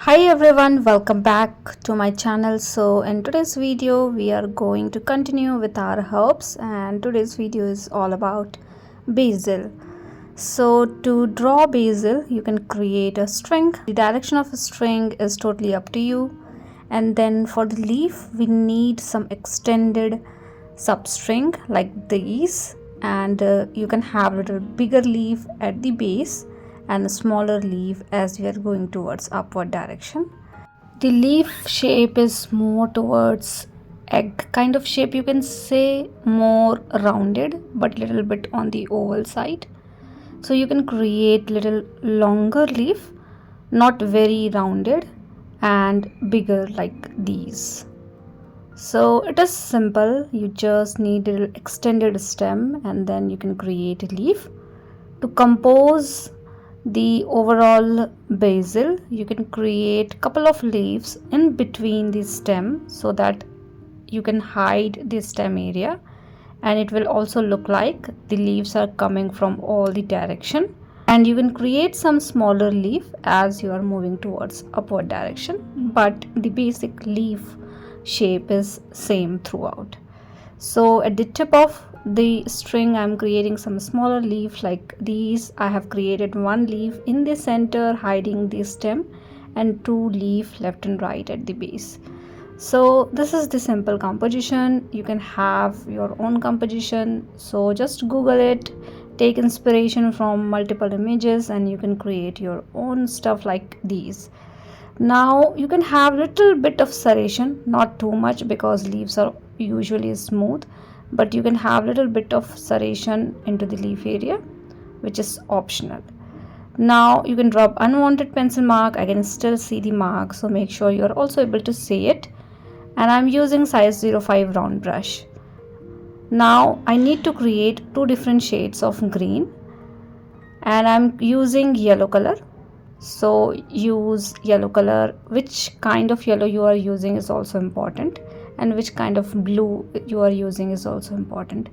Hi everyone, welcome back to my channel. So in today's video we are going to continue with our herbs, and today's video is all about basil. So to draw basil you can create a string. The direction of a string is totally up to you, and then for the leaf we need some extended substring like these, and you can have a little bigger leaf at the base and a smaller leaf as we are going towards upward direction. The leaf shape is more towards egg kind of shape, you can say, more rounded but little bit on the oval side. So you can create little longer leaf, not very rounded, and bigger like these. So it is simple, you just need a little extended stem and then you can create a leaf. To compose the overall basil you can create couple of leaves in between the stem so that you can hide the stem area, and it will also look like the leaves are coming from all the direction, and you can create some smaller leaf as you are moving towards upward direction, but the basic leaf shape is same throughout. So at the tip of the string I'm creating some smaller leaf like these. I have created one leaf in the center hiding the stem and two leaf left and right at the base. So this is the simple composition. You can have your own composition, so just google it, take inspiration from multiple images, and you can create your own stuff like these. Now you can have little bit of serration, not too much because leaves are usually smooth, but you can have little bit of serration into the leaf area, which is optional. Now you can drop unwanted pencil mark. I can still see the mark, so make sure you are also able to see it. And I'm using size 05 round brush. Now I need to create two different shades of green, and I'm using yellow color. So use yellow color. Which kind of yellow you are using is also important, and which kind of blue you are using is also important.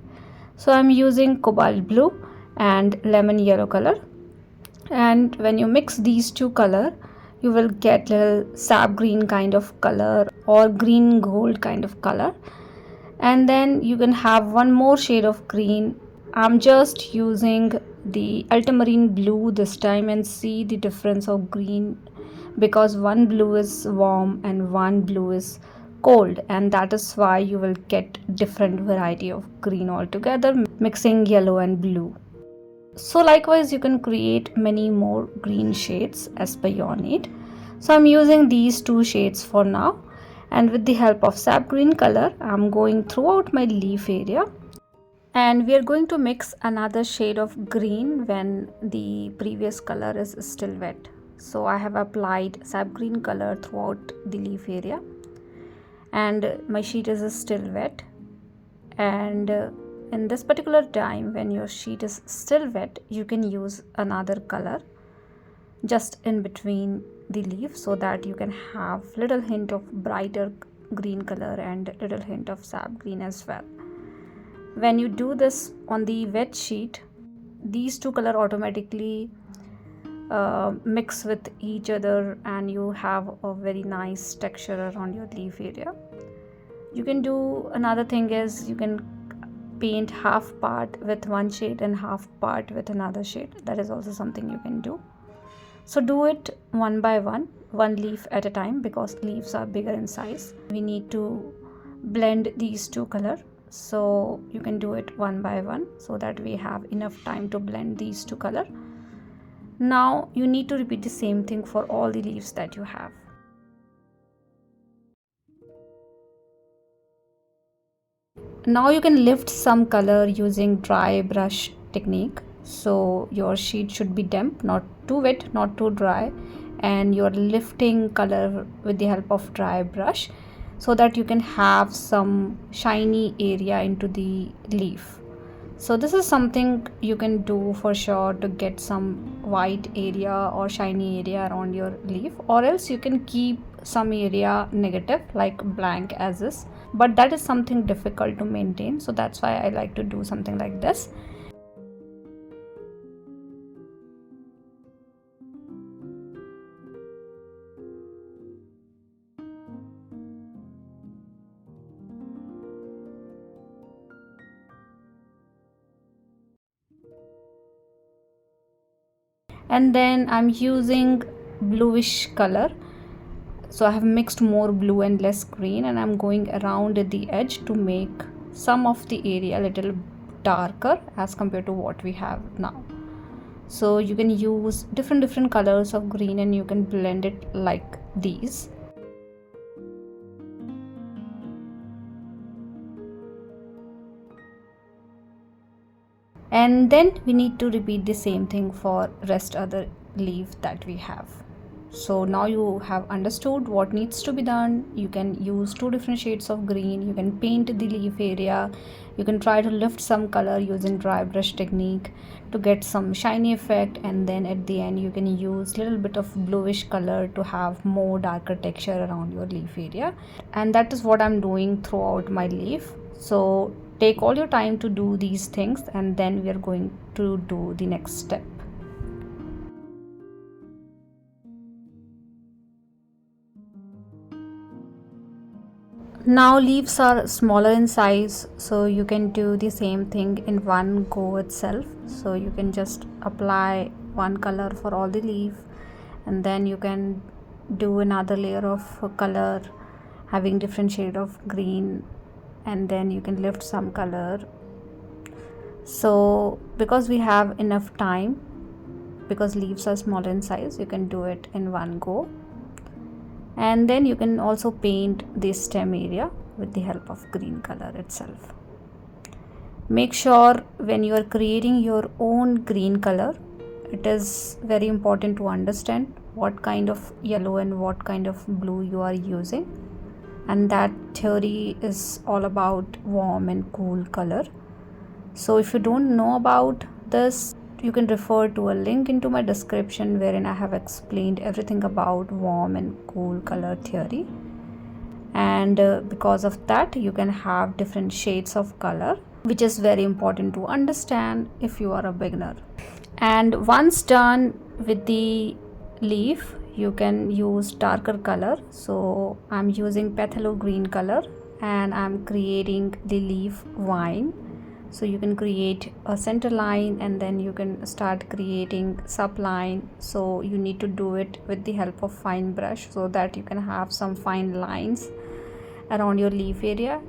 So I'm using cobalt blue and lemon yellow color, and when you mix these two color you will get little sap green kind of color or green gold kind of color. And then you can have one more shade of green. I'm just using the ultramarine blue this time, and see the difference of green, because one blue is warm and one blue is cold, and that is why you will get different variety of green altogether mixing yellow and blue. So likewise you can create many more green shades as per your need. So I'm using these two shades for now, and with the help of sap green color I'm going throughout my leaf area, and we are going to mix another shade of green when the previous color is still wet. So I have applied sap green color throughout the leaf area, and my sheet is still wet. And in this particular time when your sheet is still wet you can use another color just in between the leaf, so that you can have little hint of brighter green color and little hint of sap green as well. When you do this on the wet sheet, these two color automatically mix with each other, and you have a very nice texture around your leaf area. You can do another thing is you can paint half part with one shade and half part with another shade. That is also something you can do. So do it one by one leaf at a time, because leaves are bigger in size. We need to blend these two color, so you can do it one by one so that we have enough time to blend these two color. Now you need to repeat the same thing for all the leaves that you have. Now you can lift some color using dry brush technique. So your sheet should be damp, not too wet, not too dry, and you're lifting color with the help of dry brush so that you can have some shiny area into the leaf. So this is something you can do for sure to get some white area or shiny area around your leaf, or else you can keep some area negative like blank as is, but that is something difficult to maintain, so that's why I like to do something like this. And then I'm using bluish color, so I have mixed more blue and less green, and I'm going around the edge to make some of the area a little darker as compared to what we have now. So you can use different colors of green and you can blend it like these. And then we need to repeat the same thing for rest other leaf that we have. So now you have understood what needs to be done. You can use 2 different shades of green, you can paint the leaf area, you can try to lift some color using dry brush technique to get some shiny effect, and then at the end you can use little bit of bluish color to have more darker texture around your leaf area. And that is what I'm doing throughout my leaf. So take all your time to do these things, and then we are going to do the next step. Now leaves are smaller in size, so you can do the same thing in one go itself. So you can just apply one color for all the leaf, and then you can do another layer of color having different shade of green, and then you can lift some color. So because we have enough time, because leaves are smaller in size, you can do it in one go. And then you can also paint the stem area with the help of green color itself. Make sure when you are creating your own green color, it is very important to understand what kind of yellow and what kind of blue you are using. And that theory is all about warm and cool color. So if you don't know about this, you can refer to a link into my description wherein I have explained everything about warm and cool color theory. And because of that, you can have different shades of color, which is very important to understand if you are a beginner. And once done with the leaf, you can use darker color. So I'm using phthalo green color and I'm creating the leaf vine. So you can create a center line and then you can start creating subline. So you need to do it with the help of fine brush so that you can have some fine lines around your leaf area.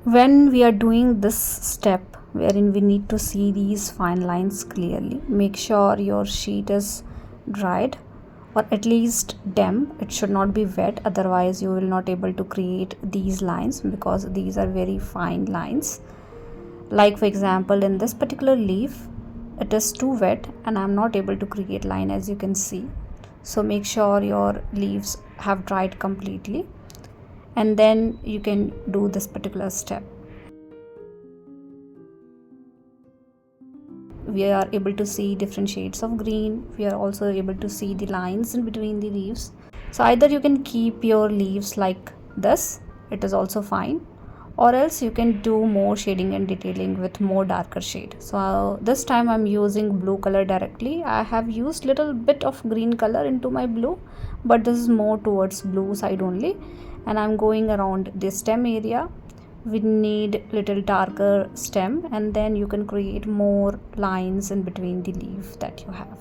When we are doing this step wherein we need to see these fine lines clearly, make sure your sheet is dried or at least damp. It should not be wet, otherwise you will not able to create these lines because these are very fine lines. Like for example, in this particular leaf, it is too wet and I'm not able to create line, as you can see. So make sure your leaves have dried completely and then you can do this particular step. We are able to see different shades of green. We are also able to see the lines in between the leaves. So either you can keep your leaves like this, it is also fine, or else you can do more shading and detailing with more darker shade. So this time I'm using blue color directly. I have used little bit of green color into my blue, but this is more towards blue side only, and I'm going around the stem area. We need little darker stem and then you can create more lines in between the leaf that you have.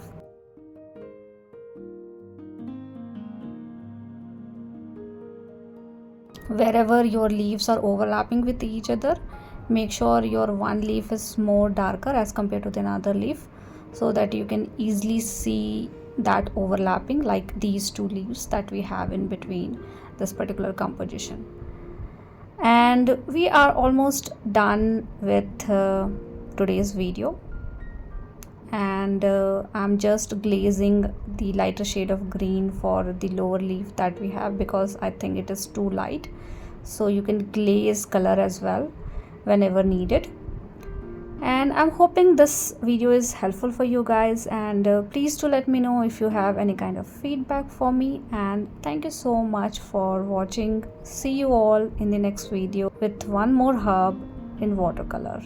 Wherever your leaves are overlapping with each other, make sure your one leaf is more darker as compared to the another leaf, so that you can easily see that overlapping, like these two leaves that we have in between this particular composition. And we are almost done with today's video, and I'm just glazing the lighter shade of green for the lower leaf that we have because I think it is too light. So you can glaze color as well whenever needed. And I'm hoping this video is helpful for you guys, and please do let me know if you have any kind of feedback for me. And thank you so much for watching. See you all in the next video with one more herb in watercolor.